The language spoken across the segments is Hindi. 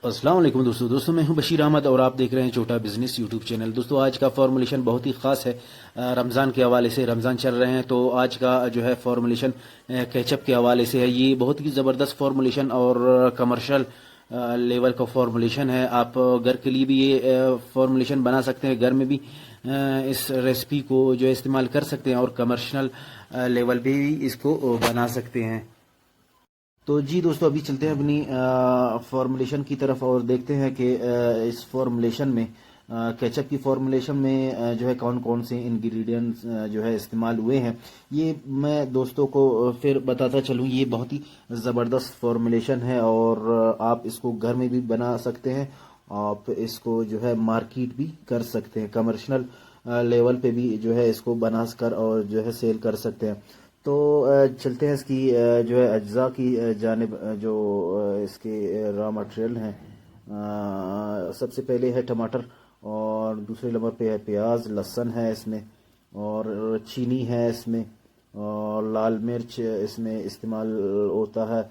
अस्सलाम वालेकुम दोस्तों मैं हूं बशीर अहमद और आप देख रहे हैं छोटा बिजनेस यूट्यूब चैनल। दोस्तों आज का फॉर्मुलेशन बहुत ही ख़ास है। रमज़ान के हवाले से, रमज़ान चल रहे हैं तो आज का जो है फॉर्मुलेशन केचप के हवाले से है। ये बहुत ही ज़बरदस्त फॉर्मुलेशन और कमर्शियल लेवल का फॉर्मुलेशन है। आप घर के लिए भी ये फॉर्मुलेशन बना सकते हैं, घर में भी इस रेसिपी को जो है इस्तेमाल कर सकते हैं और कमर्शियल लेवल पे भी इसको बना सकते हैं। तो जी दोस्तों अभी चलते हैं अपनी फॉर्मुलेशन की तरफ और देखते हैं कि इस फॉर्मुलेशन में केचप की फॉर्मुलेशन में जो है कौन कौन से इंग्रेडिएंट्स जो है इस्तेमाल हुए हैं। ये मैं दोस्तों को फिर बताता चलूँ। ये बहुत ही ज़बरदस्त फॉर्मुलेशन है और आप इसको घर में भी बना सकते हैं। आप इसको जो है मार्केट भी कर सकते हैं, कमर्शियल लेवल पे भी जो है इसको बना कर और जो है सेल कर सकते हैं। तो चलते हैं इसकी जो है अज्जा की जानिब। जो इसके रॉ मटेरियल हैं, सबसे पहले है टमाटर और दूसरे नंबर पे है प्याज, लहसुन है इसमें और चीनी है इसमें और लाल मिर्च इसमें इस्तेमाल होता है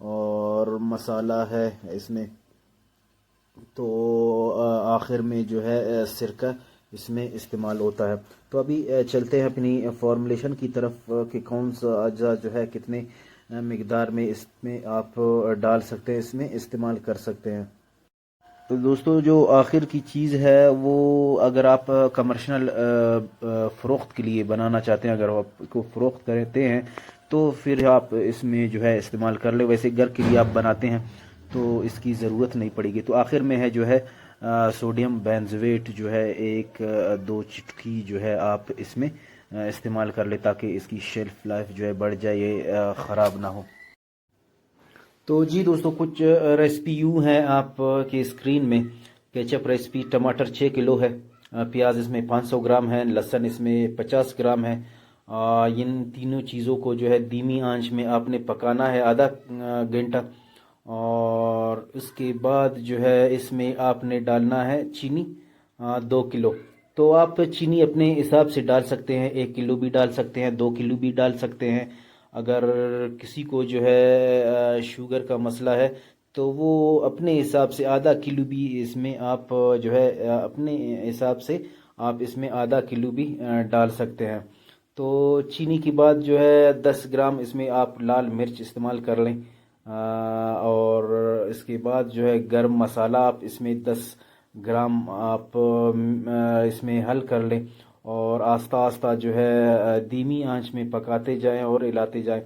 और मसाला है इसमें। तो आखिर में जो है सिरका इसमें इस्तेमाल होता है। तो अभी चलते हैं अपनी फॉर्मुलेशन की तरफ कि कौन सा अज्जा जो है कितने मिकदार में इसमें आप डाल सकते हैं, इसमें इस्तेमाल कर सकते हैं। तो दोस्तों जो आखिर की चीज़ है वो, अगर आप कमर्शियल फ़रोख्त के लिए बनाना चाहते हैं, अगर आप इसको फ़रोख्त करते हैं तो फिर आप इसमें जो है इस्तेमाल कर ले। वैसे घर के लिए आप बनाते हैं तो इसकी ज़रूरत नहीं पड़ेगी। तो आखिर में है जो है सोडियम बेंजोएट जो है एक दो चुटकी जो है आप इसमें इस्तेमाल कर ले, ताकि इसकी शेल्फ लाइफ जो है बढ़ जाए, ये ख़राब ना हो। तो जी दोस्तों कुछ रेसिपी यूँ है आप के स्क्रीन में। केचप रेसिपी, टमाटर 6 किलो है, प्याज इसमें 500 ग्राम है, लहसुन इसमें 50 ग्राम है। इन तीनों चीज़ों को जो है धीमी आंच में आपने पकाना है आधा घंटा। और उसके बाद जो है इसमें आपने डालना है चीनी 2 किलो। तो आप चीनी अपने हिसाब से डाल सकते हैं, 1 किलो भी डाल सकते हैं, 2 किलो भी डाल सकते हैं। अगर किसी को जो है शुगर का मसला है तो वो अपने हिसाब से आधा किलो भी इसमें आप जो है अपने हिसाब से आप इसमें आधा किलो भी डाल सकते हैं। तो चीनी के बाद जो है 10 ग्राम इसमें आप लाल मिर्च इस्तेमाल कर लें। और इसके बाद जो है गरम मसाला आप इसमें 10 ग्राम आप इसमें हल कर लें और आस्ता आस्ता जो है धीमी आंच में पकाते जाएं और हिलाते जाएं।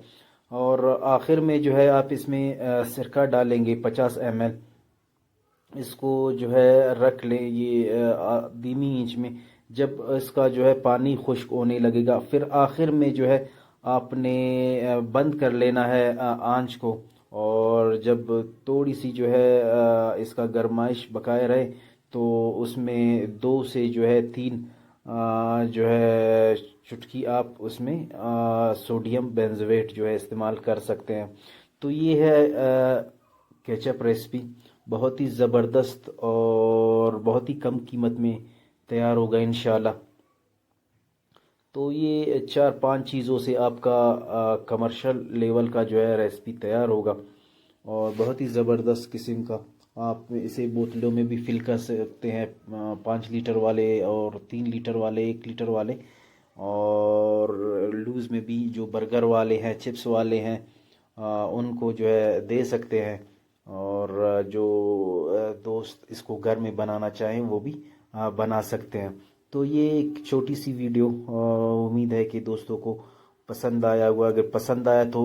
और आखिर में जो है आप इसमें सिरका डालेंगे 50 ml। इसको जो है रख लें ये धीमी आंच में। जब इसका जो है पानी खुश्क होने लगेगा फिर आखिर में जो है आपने बंद कर लेना है आंच को। और जब थोड़ी सी जो है इसका गरमाइश बकाया रहे तो उसमें 2 से 3 जो है चुटकी आप उसमें सोडियम बेंजोएट जो है इस्तेमाल कर सकते हैं। तो ये है केचप रेसिपी, बहुत ही ज़बरदस्त और बहुत ही कम कीमत में तैयार होगा इंशाल्लाह। तो ये 4-5 चीज़ों से आपका कमर्शियल लेवल का जो है रेसिपी तैयार होगा और बहुत ही ज़बरदस्त किस्म का। आप इसे बोतलों में भी फिल कर सकते हैं, 5 लीटर वाले और 3 लीटर वाले, 1 लीटर वाले। और लूज़ में भी जो बर्गर वाले हैं, चिप्स वाले हैं, उनको जो है दे सकते हैं। और जो दोस्त इसको घर में बनाना चाहें वो भी बना सकते हैं। तो ये एक छोटी सी वीडियो, उम्मीद है कि दोस्तों को पसंद आया होगा। अगर पसंद आया तो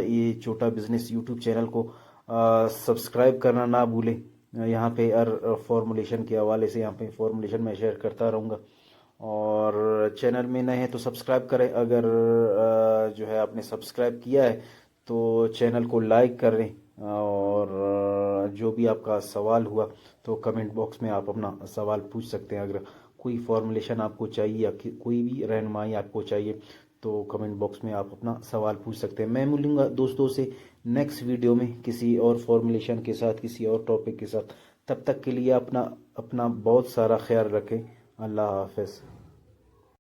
ये छोटा बिजनेस यूट्यूब चैनल को सब्सक्राइब करना ना भूलें। यहाँ पे हर फॉर्मुलेशन के हवाले से यहाँ पे फॉर्मुलेशन मैं शेयर करता रहूँगा। और चैनल में नए हैं तो सब्सक्राइब करें। अगर जो है आपने सब्सक्राइब किया है तो चैनल को लाइक करें। और जो भी आपका सवाल हुआ तो कमेंट बॉक्स में आप अपना सवाल पूछ सकते हैं। अगर कोई फॉर्मुलेशन आपको चाहिए या कोई भी रहनुमाई आपको चाहिए तो कमेंट बॉक्स में आप अपना सवाल पूछ सकते हैं। मैं मिलूंगा दोस्तों से नेक्स्ट वीडियो में किसी और फॉर्मुलेशन के साथ, किसी और टॉपिक के साथ। तब तक के लिए अपना अपना बहुत सारा ख्याल रखें। अल्लाह हाफ़िज़।